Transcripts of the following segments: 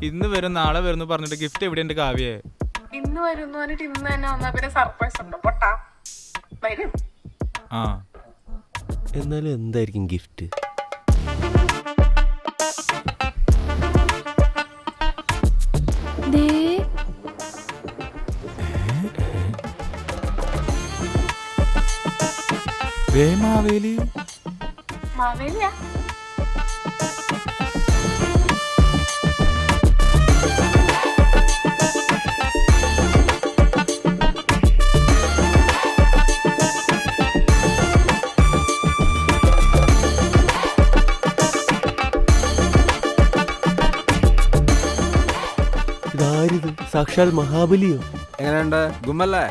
ഇന്ന് വരും നാളെ വരുന്നു പറഞ്ഞിട്ട് ഗിഫ്റ്റ് എവിടെ ഉണ്ട് കാവ്യേ? ഇന്ന് വരുന്നു പറഞ്ഞിട്ട് ഇന്ന് തന്നെ വന്നാ പിന്നെ സർപ്രൈസ് ഉണ്ടോ? പൊട്ടാ വരും. ആ എന്നാലും എന്തായിരിക്കും ഗിഫ്റ്റ്? മാവേലി. മാവേലിയാ? ഇതാരിത്? സാക്ഷാൽ മഹാബലിയോ? എങ്ങനെയുണ്ട്? ഗുമ്മല്ലേ?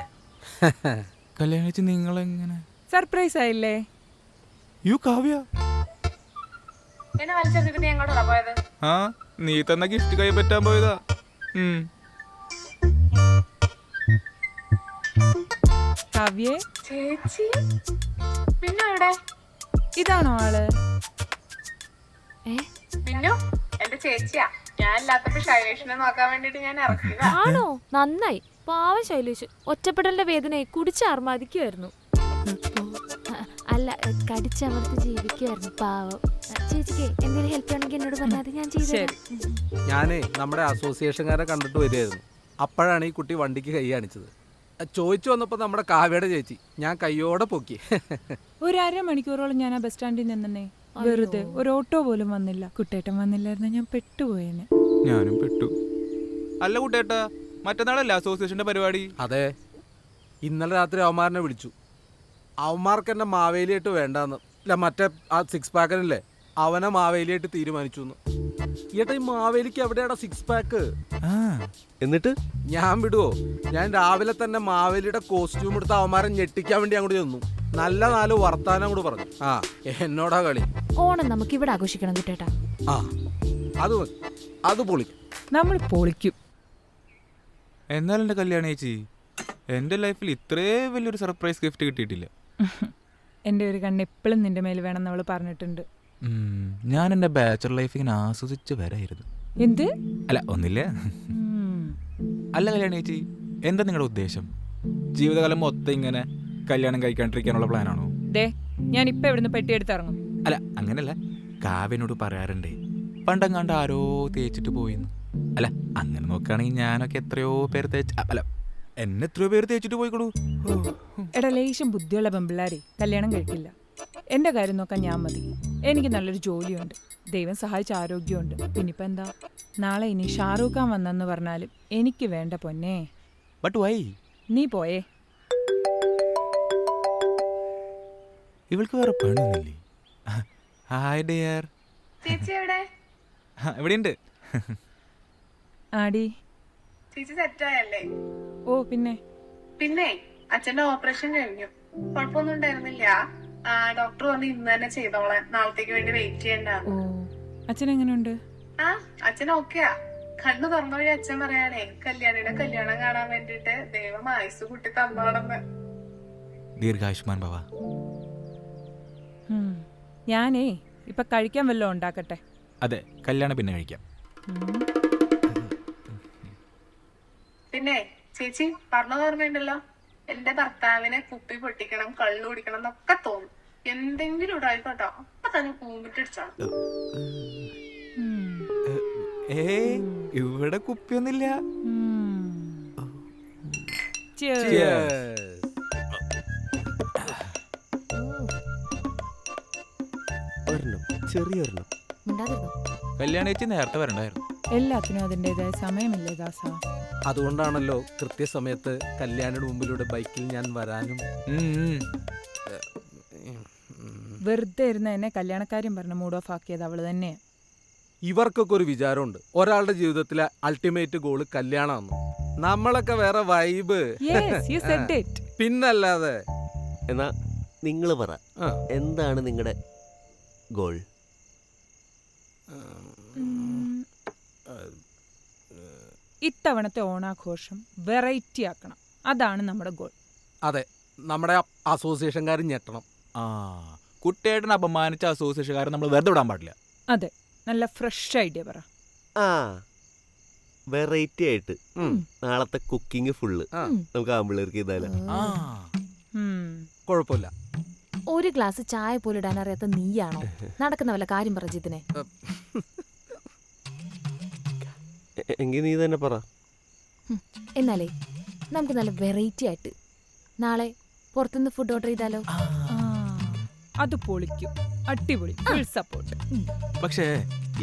കല്യാണിച്ച് നിങ്ങളെങ്ങനെ സർപ്രൈസ് ആയില്ലേ? യു കാവ്യ, എന്നെ വലിച്ചെടുത്തിട്ട് നീ എങ്ങോട്ടാ പോയത്? ആ നീ തന്ന ഗിഫ്റ്റ് കൈ പറ്റാൻ പോയതാ. കാവ്യേ, ചേച്ചി പിന്നെ എവിടെ? ഇതാണോ ആള്? പിന്നു എന്റെ ചേച്ചിയാ. ഞാൻ ഇല്ലാത്തപ്പോ ശൈലേഷിനെ നോക്കാൻ വേണ്ടിട്ട് ഞാൻ ഇറക്കിയതാ. ആണോ? നന്നായി. പാവം ശൈലേഷ് ഒറ്റപ്പെടലിന്റെ വേദനയെ കുടിച്ചർമാദിക്കുമായിരുന്നു. അല്ല, കടിച്ചമർത്ത് ജീവിക്കുമായിരുന്നു പാവം. ചേച്ചിക്ക് എന്തെങ്കിലും ഹെൽപ്പ് ചെയ്യണമെങ്കിൽ എന്നോട് പറഞ്ഞാൽ ഞാൻ ചെയ്തു. ഞാനേ നമ്മുടെ അസോസിയേഷൻകാരെ കണ്ടിട്ട് വരികയായിരുന്നു. അപ്പോഴാണ് ഈ കുട്ടി വണ്ടിക്ക് കൈ കാണിച്ചത്. ചോദിച്ചു വന്നപ്പോൾ നമ്മുടെ കാവ്യയുടെ ചേച്ചി. ഞാൻ കയ്യോടെ പൊക്കി. ഒരു അരമണിക്കൂറോളം ഞാൻ ആ ബസ് സ്റ്റാൻഡിൽ നിന്നേ. വെറുതെ ഒരു ഓട്ടോ പോലും വന്നില്ല. കുട്ടേട്ടൻ വന്നില്ലായിരുന്നു ഞാൻ പെട്ടുപോയേനെ. ഞാനും പെട്ടു. അല്ല കുട്ടേട്ടാ, മറ്റന്നാളല്ല അസോസിയേഷന്റെ പരിപാടി? അതെ, ഇന്നലെ രാത്രി അവന്മാരനെ വിളിച്ചു. അവന്മാർക്ക് എന്നെ മാവേലിയായിട്ട് വേണ്ടാന്ന്. ഇല്ല, മറ്റേ ആ 6 പാക്കനല്ലേ, അവനെ മാവേലിയായിട്ട് തീരുമാനിച്ചു എന്ന്. ഏട്ടാ, ഈ മാവേലിക്ക് എവിടെയാടാ 6 പാക്ക്? എന്നിട്ട് ഞാൻ വിടുവോ? ഞാൻ രാവിലെ തന്നെ മാവേലിയുടെ കോസ്റ്റ്യൂം എടുത്ത് അവന്മാരെ ഞെട്ടിക്കാൻ വേണ്ടി അങ്ങോട്ട് ചെന്നു. നല്ല 4 വർത്താനം അങ്ങോട്ട് പറഞ്ഞു. ആ, എന്നോടാ കളി. ഓണം നമുക്ക് ഇവിടെ ആഘോഷിക്കണം കുട്ടേട്ടാ. ആ, അത് പൊളിക്കും. നമ്മൾ പൊളിക്കും. എന്നാലും എന്റെ കല്യാണി ചേച്ചി, എന്റെ ലൈഫിൽ ഇത്രേ വലിയൊരു സർപ്രൈസ് ഗിഫ്റ്റ് കിട്ടിയിട്ടില്ല. എൻ്റെ ഒരു കണ്ണ് എപ്പോഴും നിന്റെ മേൽ വേണമെന്ന് അവള് പറഞ്ഞിട്ടുണ്ട്. ഞാൻ എന്റെ ബാച്ചലർ ലൈഫ് ഇങ്ങനെ ആസ്വദിച്ച് വരായിരുന്നു. എന്ത്? അല്ല, ഒന്നില്ല. അല്ല കല്യാണി ചേച്ചി, എന്താ നിങ്ങളുടെ ഉദ്ദേശം? ജീവിതകാലം മൊത്തം ഇങ്ങനെ കല്യാണം കഴിക്കാണ്ടിരിക്കാനുള്ള പ്ലാനാണോ? ദേ, ഞാൻ ഇപ്പൊ ഇവിടുന്ന് പെട്ടിയെടുത്ത് ഇറങ്ങും. അല്ല, അങ്ങനല്ല. കാവ്യനോട് പറയാറുണ്ടേ പണ്ടെങ്ങാണ്ട് ആരോ തേച്ചിട്ട് പോയിന്ന്. അല്ല, അങ്ങനെ നോക്കുകയാണെങ്കിൽ ഞാനൊക്കെ എത്രയോ പേര് അല്ല, എന്നെ എത്രയോ പേര് തേച്ചിട്ട് പോയിക്കോളൂ. എടാ, ലേശം ബുദ്ധിയുള്ള പെമ്പിള്ളാരെ കല്യാണം കഴിക്കില്ല. എൻ്റെ കാര്യം നോക്കാൻ ഞാൻ മതി. എനിക്ക് നല്ലൊരു ജോലിയുണ്ട്, ദൈവം സഹായിച്ച ആരോഗ്യമുണ്ട്. പിന്നിപ്പോൾ എന്താ, നാളെ ഇനി ഷാറൂഖ് ഖാൻ വന്നെന്ന് പറഞ്ഞാലും എനിക്ക് വേണ്ട പൊന്നേ. But why? നീ പോയേ. ഇവൾക്ക് വേറെ പണിയൊന്നുമില്ലേ? Hi dear. ചേച്ചി എവിടെ? എവിടെയുണ്ട്? ആടി. ചേച്ചി സെറ്റായല്ലേ? ഓ പിന്നെ അച്ഛന്റെ ഓപ്പറേഷൻ കഴിഞ്ഞു. കുഴപ്പമൊന്നും ഉണ്ടായിരുന്നില്ല. ഡോക്ടർ പറഞ്ഞു ഇന്ന് തന്നെ ചെയ്തോളാൻ, നാളത്തേക്ക് വേണ്ടി വെയിറ്റ് ചെയ്യണ്ട. ഓ, അച്ഛൻ എങ്ങനെയുണ്ട്? ആ, അച്ഛൻ ഓക്കെയാ. കണ്ണു തുറന്ന വഴി അച്ഛൻ പറയാനേ കല്യാണിയുടെ കല്യാണം കാണാൻ വേണ്ടിട്ട് ദൈവം ആയുസ് കുട്ടി തന്നോടെന്ന്. ദീർഘായുഷ്മാൻ ഭവ. ഞാനേ ഇപ്പൊ കഴിക്കാൻ വല്ലതും ഉണ്ടാക്കട്ടെ. അതെ, കല്യാണം പിന്നെ കഴിക്കാം. പിന്നെ ചേച്ചി പറഞ്ഞത് ഓർമ്മയുണ്ടല്ലോ, എന്റെ ഭർത്താവിനെ കുപ്പി പൊട്ടിക്കണം, കള്ളു കുടിക്കണം എന്നൊക്കെ തോന്നും. എന്തെങ്കിലും ഇടായിക്കോട്ടോ, അപ്പൊ തന്നെ പൂമ്പിട്ടടിച്ചാണ്. ഇവിടെ കുപ്പിയൊന്നുമില്ല. ചെറിയൊരെണ്ണം. കല്യാണ ചേച്ചി നേരത്തെ വരണ്ടായിരുന്നു. എല്ലാത്തിനും അതിൻ്റെതായ സമയമില്ലേ ദാസ? അതുകൊണ്ടാണല്ലോ കൃത്യസമയത്ത് കല്യാണിയുടെ മുമ്പിലൂടെ ബൈക്കിൽ ഞാൻ വരാനും. വെറുതെ ഇരുന്ന എന്നെ കല്യാണക്കാര്യം പറഞ്ഞ മൂഡ് ഓഫ് ആക്കിയത് അവള് തന്നെയാ. ഇവർക്കൊക്കെ ഒരു വിചാരമുണ്ട്, ഒരാളുടെ ജീവിതത്തിലെ അൾട്ടിമേറ്റ് ഗോള് കല്യാണമെന്ന്. നമ്മളൊക്കെ വേറെ വൈബ്. പിന്നല്ലാതെ. എന്നാ നിങ്ങൾ പറ, എന്താണ് നിങ്ങളുടെ ഗോൾ? ഇത്തവണത്തെ ഓണാഘോഷം വെറൈറ്റി ആക്കണം, അതാണ് നമ്മുടെ ഗോൾ. അതെ, നമ്മുടെ അസോസിയേഷൻകാർ ഞെട്ടണം. കുട്ടിയേട്ടനെ അപമാനിച്ച അസോസിയേഷൻകാരെ നമ്മൾ വെറുതെ വിടാൻ പാടില്ല. അതെ, നല്ല ഫ്രഷ് ഐഡിയ പറ. വെറൈറ്റി ആയിട്ട് ഉം. നാളത്തെ കുക്കിംഗ് ഫുള്ള് ആ. നമുക്ക് ആമ്പിള്ളേർക്ക് ചെയ്താലോ? ആ കുഴപ്പമില്ല. ഒരു ഗ്ലാസ് ചായ പോലും ഇടാൻ അറിയാത്ത നീയാണോ? നടക്കുന്ന വല്ല കാര്യം പറ ജിതിനെ. എങ്കിൽ നീ തന്നെ പറ. എന്നാലേ നമുക്ക് നല്ല വെറൈറ്റി ആയിട്ട് നാളെ പുറത്തുനിന്ന് ഫുഡ് ഓർഡർ ചെയ്താലോ? അത് പൊളിക്കും. അടിപൊളി. Full support. പക്ഷേ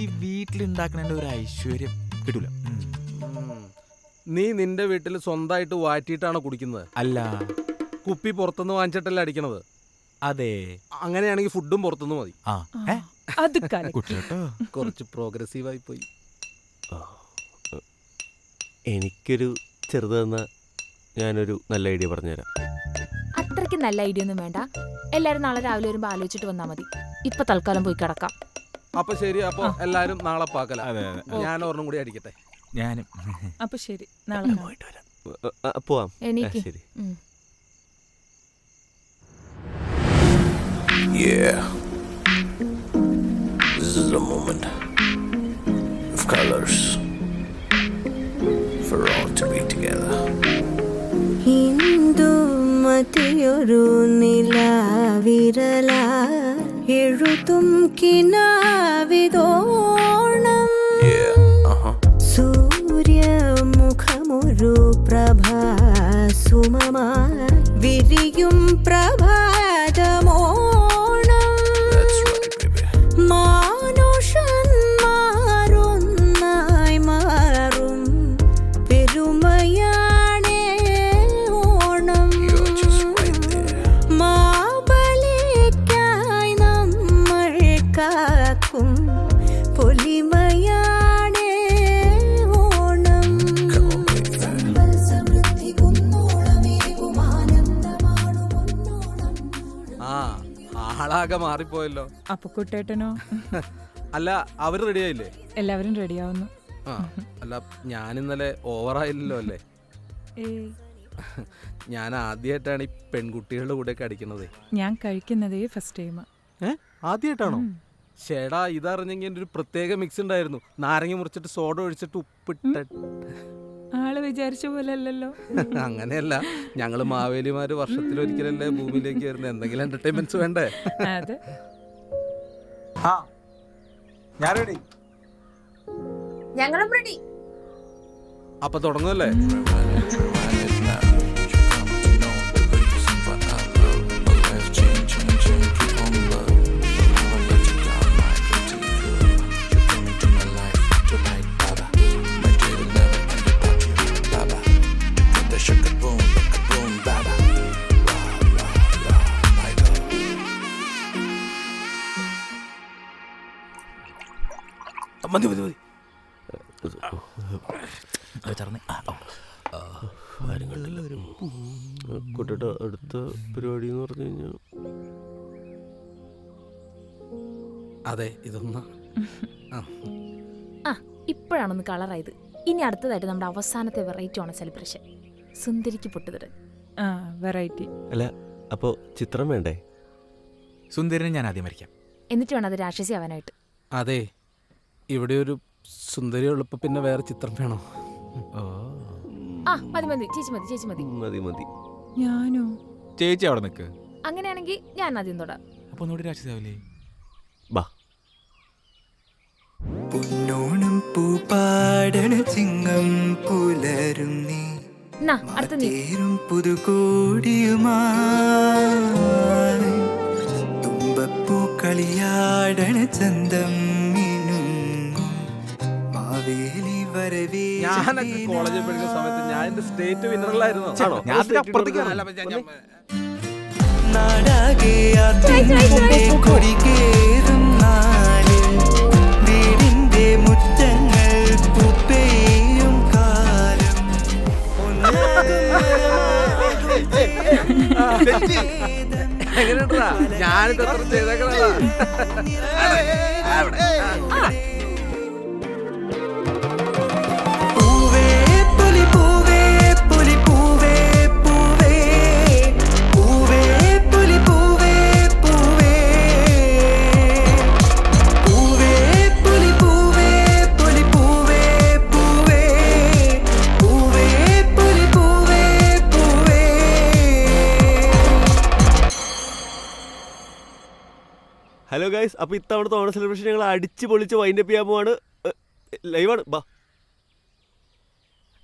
ഈ വീട്ടിലുണ്ടാക്കണേണ്ട ഒരു ഐശ്വര്യം കിട്ടൂല. നീ നിന്റെ വീട്ടിൽ സ്വന്തമായിട്ട് വാറ്റിയിട്ടാണോ കുടിക്കുന്നത്? അല്ല. കുപ്പി പുറത്തുനിന്ന് വാങ്ങിച്ചിട്ടല്ലേ അടിക്കണത്? അതെ. അങ്ങനെയാണെങ്കിൽ ഫുഡും പുറത്തുനിന്ന് മതി. ആ അത് കലക്കി. കുട്ടിയോട്ടോ. കുറച്ച് പ്രോഗ്രസീവായി പോയി. എനിക്കൊരു ചെറുത് തന്നാ ഞാനൊരു നല്ല ഐഡിയ പറഞ്ഞുതരാം. അത്രയ്ക്ക് നല്ല ഐഡിയ ഒന്നും വേണ്ട. എല്ലാരും നാളെ രാവിലെ വരുമ്പോ ആലോചിച്ചിട്ട് വന്നാ മതി. ഇപ്പൊ തൽക്കാലം പോയി കിടക്കാം. അപ്പൊ ശരി. അപ്പൊ എല്ലാരും നാളെ പാക്കല. അതെ അതെ. ഞാൻ ഒരെണ്ണം കൂടി അടിക്കട്ടെ. ഞാനും. അപ്പൊ ശരി, നാളെ പോയിട്ട് വരാം. പോവാം. എനിക്ക് ശരി. Yeah, this is a moment of colors for all to be together. Hindu ಮತಿಯೊರು ನಿಲಾವಿರಲ ಎഴുതും കിനാവിതോണം. സൂര്യമുഖമൊരു പ്രഭാസുമമായി വിരിയും പ്രഭാതമോണം. മാനുഷന്മാരൊന്നായി മാറും പെരുമയാണേ ഓണം. മാബലിക്കായി നമ്മൾ കാക്കും പൊലിമയാണേ ഓണം. സമൃദ്ധി കുന്നോളമേകും ആനന്ദമാണു പൊന്നോണം. ആ ആളാകെ മാറിപ്പോയല്ലോ. അപ്പൊ കുട്ടേട്ടനോ? അല്ല, അവര് റെഡിയായില്ലേ? എല്ലാവരും റെഡിയാവുന്നു. ആ അല്ല, ഞാൻ ഇന്നലെ ഓവറായില്ലല്ലോ അല്ലേ? ഏയ്, ഞാൻ ആദ്യമായിട്ടാണ് ഈ പെൺകുട്ടികളുടെ കൂടെയൊക്കെ അടിക്കണത്. ഞാൻ കഴിക്കുന്നതേ ഫസ്റ്റ് ടൈമാ. ആദ്യമായിട്ടാണോ? ചേടാ, ഇതറിഞ്ഞെങ്കിൽ എൻ്റെ ഒരു പ്രത്യേക മിക്സ് ഉണ്ടായിരുന്നു. നാരങ്ങ മുറിച്ചിട്ട് സോഡ ഒഴിച്ചിട്ട് ഉപ്പിട്ട്. ആള് വിചാരിച്ച പോലെ അല്ലല്ലോ. അങ്ങനെയല്ല, ഞങ്ങള് മാവേലിമാര് വർഷത്തിലൊരിക്കലല്ലേ ഭൂമിയിലേക്ക് വരുന്നത്. എന്തെങ്കിലും എന്റർടൈൻമെന്റ്സ് വേണ്ടേ? അതെ. ആ ഞാൻ റെഡി. ഞങ്ങളും റെഡി. അപ്പൊ തുടങ്ങുമല്ലേ? മതി മതി മതി. കുട്ടിയുടെ അടുത്ത പരിപാടി എന്ന് പറഞ്ഞു കഴിഞ്ഞാൽ അതെ, ഇതൊന്ന് ആ ഇപ്പോഴാണൊന്ന് കളറായത്. ഇനി അടുത്തതായിട്ട് നമ്മുടെ അവസാനത്തെ വെറൈറ്റി ആണ് സെലിബ്രേഷൻ. സുന്ദരിക്ക് പൊട്ടുതടൻ. ആ വെറൈറ്റി. അല്ല, അപ്പോ ചിത്രം വേണ്ടേ? സുന്ദരനെ ഞാൻ ആദ്യം വരയ്ക്കാം. എന്നിട്ട് വേണം അത് രാക്ഷസി ആവാനായിട്ട്. അതെ, ഇവിടെ ഒരു സുന്ദരി ഉള്ളപ്പോ പിന്നെ വേറെ ചിത്രം വേണോ? ആ മതി മതി, ചേച്ചി മതി, ചേച്ചി മതി. മതി മതി. ഞാനോ? ചേച്ചി അവിടെ നിൽക്ക്. അങ്ങനെയാണെങ്കിൽ ഞാൻ ആദ്യം തൊടാം. അപ്പൊ ഒന്നുകൂടി രാക്ഷസാവില്ലേ? ബാ. പൊന്നോണം പൂപ്പാടണ ചിങ്ങം പുലരും നീ എന്നാ അടുത്ത നീ. പുതുകോടിയുമായി തുമ്പപ്പൂ കളിയാടണ ചന്തം മാവേലി വരവേ. ഞാനൊക്കെ കോളേജിൽ പഠിക്കുന്ന സമയത്ത് ഞാൻ എന്റെ സ്റ്റേറ്റ് വിന്നറിലായിരുന്നു. ഞാൻ അതിനപ്പുറത്തേക്ക് നാടാകെ കൊടികേറും നാളിൽ വീടിന്റെ മുറ്റങ്ങൾ പൂപ്പെയ്യും കാലം. എങ്ങനെയുണ്ടാ? ഞാനിത് എത്ര ചെയ്തേക്കണതാ. ഹലോ ഗൈസ്, അപ്പോൾ ഇത്തവണത്തെ ഓണ സെലിബ്രേഷൻ ഞങ്ങൾ അടിച്ച് പൊളിച്ച് വൈൻഡപ്പ് ചെയ്യാൻ പോവാണ്. ലൈവാണ്, ബാ.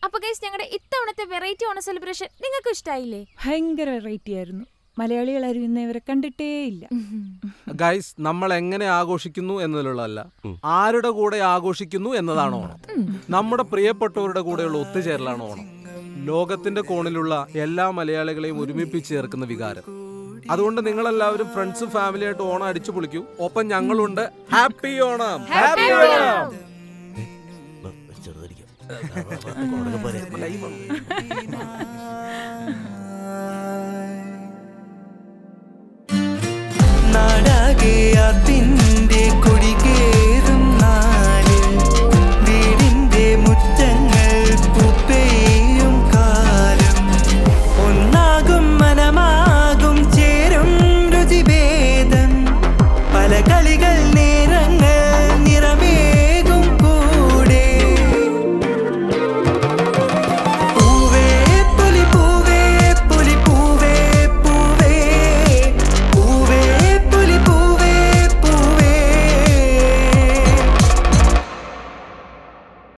അപ്പൊ ഗൈസ് ഞങ്ങളുടെ ഇത്തവണത്തെ വെറൈറ്റി ഓണ സെലിബ്രേഷൻ നിങ്ങൾക്ക് ഇഷ്ടായില്ലേ? ഭയങ്കര വെറൈറ്റി ആയിരുന്നു. മലയാളികൾ അറിയുന്നവരെ കണ്ടിട്ടേയില്ല. ഗൈസ്, നമ്മൾ എങ്ങനെ ആഘോഷിക്കുന്നു എന്നതിലുള്ളതല്ല, ആരുടെ കൂടെ ആഘോഷിക്കുന്നു എന്നതാണ് ഓണം. നമ്മുടെ പ്രിയപ്പെട്ടവരുടെ കൂടെയുള്ള ഒത്തുചേരലാണ് ഓണം. ലോകത്തിന്റെ കോണിലുള്ള എല്ലാ മലയാളികളെയും ഒരുമിപ്പിച്ച് ചേർക്കുന്ന വികാരം. അതുകൊണ്ട് നിങ്ങളെല്ലാവരും ഫ്രണ്ട്സും ഫാമിലിയായിട്ട് ഓണം അടിച്ചു പൊളിക്കൂ. ഒപ്പം ഞങ്ങളുണ്ട്. ഹാപ്പി ഓണം. ഹാപ്പി ഓണം. ചെറുതടിക്കാം.